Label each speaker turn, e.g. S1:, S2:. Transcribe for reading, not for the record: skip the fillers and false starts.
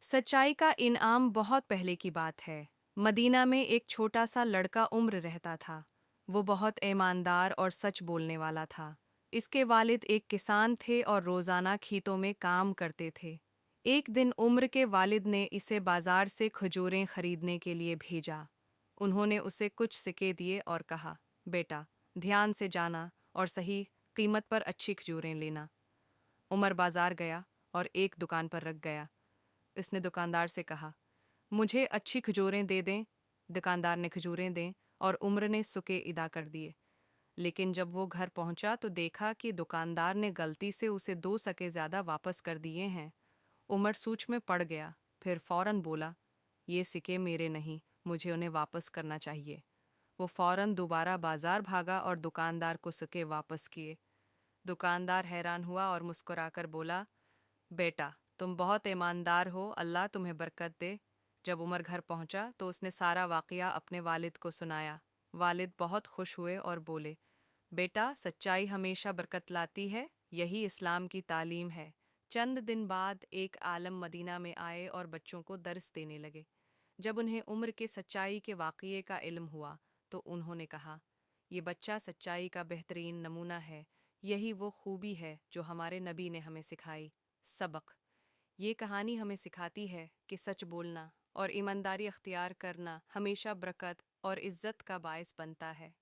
S1: सच्चाई का इनाम बहुत पहले की बात है। मदीना में एक छोटा सा लड़का उम्र रहता था। वो बहुत ईमानदार और सच बोलने वाला था। इसके वालिद एक किसान थे और रोज़ाना खेतों में काम करते थे। एक दिन उम्र के वालिद ने इसे बाजार से खजूरें खरीदने के लिए भेजा। उन्होंने उसे कुछ सिक्के दिए और कहा, बेटा, ध्यान से जाना और सही कीमत पर अच्छी खजूरें लेना। उमर बाजार गया और एक दुकान पर रख गया। इसने दुकानदार से कहा, मुझे अच्छी खजूरें दे दें। दुकानदार ने खजूरें दें और उम्र ने सुके अदा कर दिए। लेकिन जब वो घर पहुंचा तो देखा कि दुकानदार ने गलती से उसे 2 सके ज़्यादा वापस कर दिए हैं। उमर सूच में पड़ गया। फिर फौरन बोला, ये सिक्के मेरे नहीं, मुझे उन्हें वापस करना चाहिए। वो फौरन दोबारा बाजार भागा और दुकानदार को सिक्के वापस किए। दुकानदार हैरान हुआ और मुस्कुराकर बोला, बेटा, तुम बहुत ईमानदार हो, अल्लाह तुम्हें बरकत दे। जब उमर घर पहुंचा तो उसने सारा वाकया अपने वालिद को सुनाया। वालिद बहुत खुश हुए और बोले, बेटा, सच्चाई हमेशा बरकत लाती है, यही इस्लाम की तालीम है। चंद दिन बाद एक आलम मदीना में आए और बच्चों को दर्स देने लगे। जब उन्हें उम्र के सच्चाई के वाकये का इल्म हुआ तो उन्होंने कहा, ये बच्चा सच्चाई का बेहतरीन नमूना है। यही वो खूबी है जो हमारे नबी ने हमें सिखाई। सबक। ये कहानी हमें सिखाती है कि सच बोलना और ईमानदारी अख्तियार करना हमेशा बरकत और इज्जत का बायस बनता है।